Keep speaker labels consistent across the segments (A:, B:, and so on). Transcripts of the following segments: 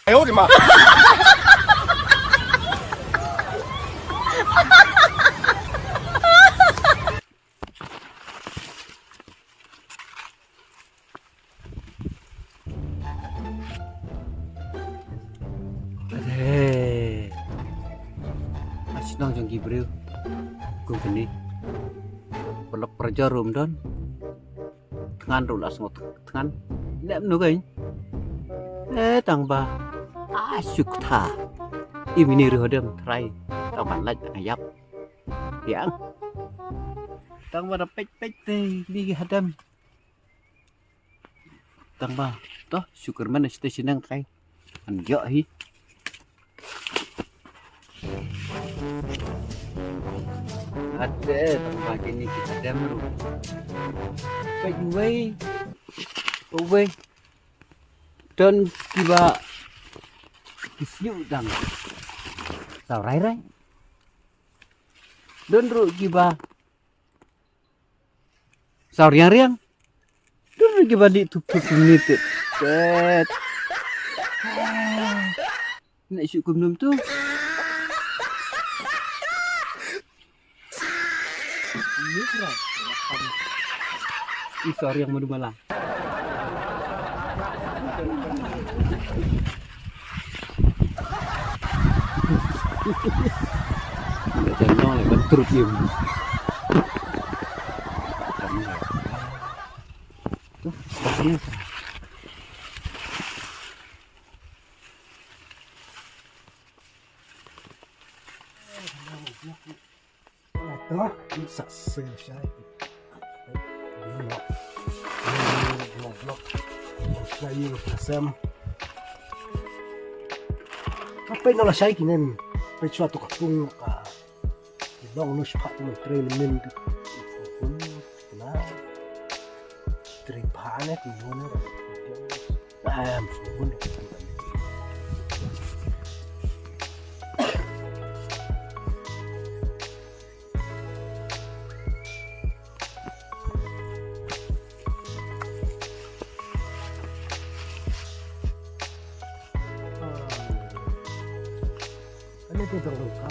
A: 哎呦我的妈
B: ！Aduh, masih nong jengki bro, gue gini, pelak perjarum don, tengan rulas ngot, tengan, lem nugain, tang ba, asyuk tha, ini rodem try, tang ban laj ayap, yang, tang ba pek teh, bi hadam, tang ba, toh syukur mana stasiun yang kai, anjak hi. Ada tempat ini kita demru. Kau dan tiba kisiu dang. Tau rai. Dan ru tiba sau riang. Dan ru tiba di tutup menit. Tet. Nak syukur belum tu? Sorry yang mau malang. Jangan oleh bentur dia. Tuh, sepertinya.
A: Đó, sạch sẽ sai. Vlog saya xem apa yang saya kinin suatu kapung ka dong no siya tu training na tripanet mo na sumun itu terungkap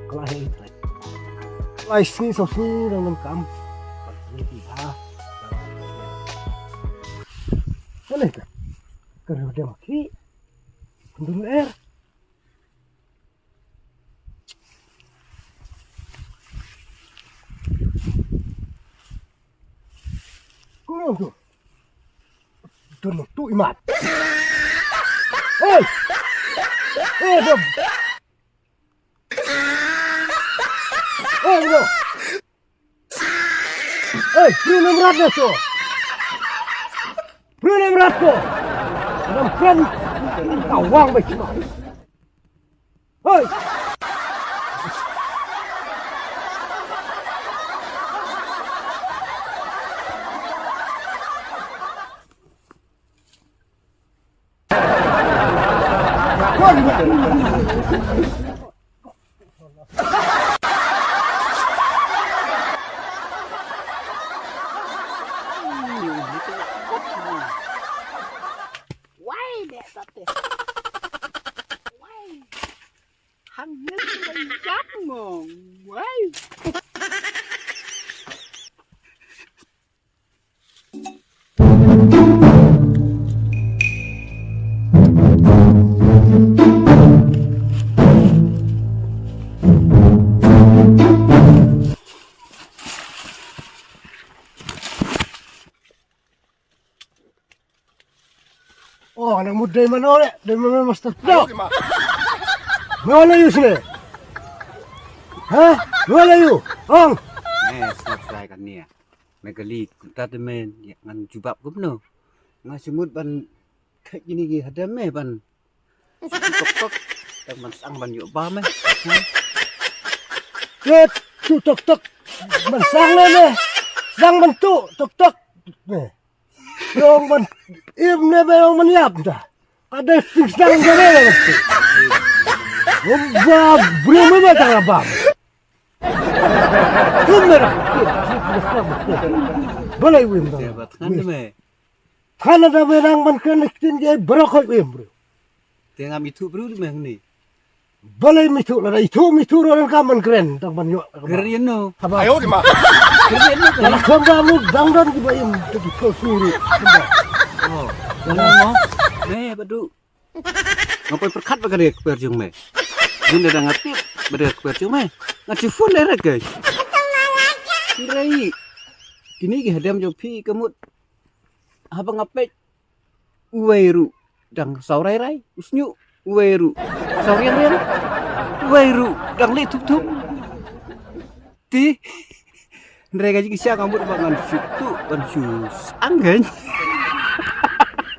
A: kalau ini sosok dalam kamp boleh tak kalau dia maki penduduk air kurang tu tunuk tu imat hey bom. Bro. Bruno Mradno tu. Bruno Mradno. Dalam kan kawang baik. Hei. Oh, anak muda yang mana oleh? Dari mana master? Mana you sini? Hah? Mana you? Ong?
B: Selesai kan ni ya. Megali kita temen yang jubab kum no. Ngasimut ban kayak gini ada me ban. Tok tak masang ban yuk ba me.
A: Ket, tu tok. มันsang lên nè sangมันตุtok tok nè dong man im nè be dong man yap ta ada sing sang jare nè Wah, belum ada tak apa. Umur. Boleh wim dah.
B: Jabat kan me.
A: Kalau ada orang man kena tinggal berokok wim bro.
B: Tengam itu bro di mana ni?
A: Boleh mitu lah itu orang kaman keren tak man yo.
B: Keren no.
A: Ayo di mana?
B: Keren no.
A: Kalau kamu dangdan di bayam jadi kau suruh.
B: Oh, jangan mau. Badu. Ngapai perkat bagade perjung me. Ini dah ngatip bagade perjung me. Ngasih phone dah guys. Kirai. Kini ke hadam jo pi kemut. Apa ngapet? Uwairu dang saurai-rai usnyu uwairu. Saurian-rian. Uwairu dang li tup-tup. Ti. Mereka juga siang kamu bangun situ ban sus angin.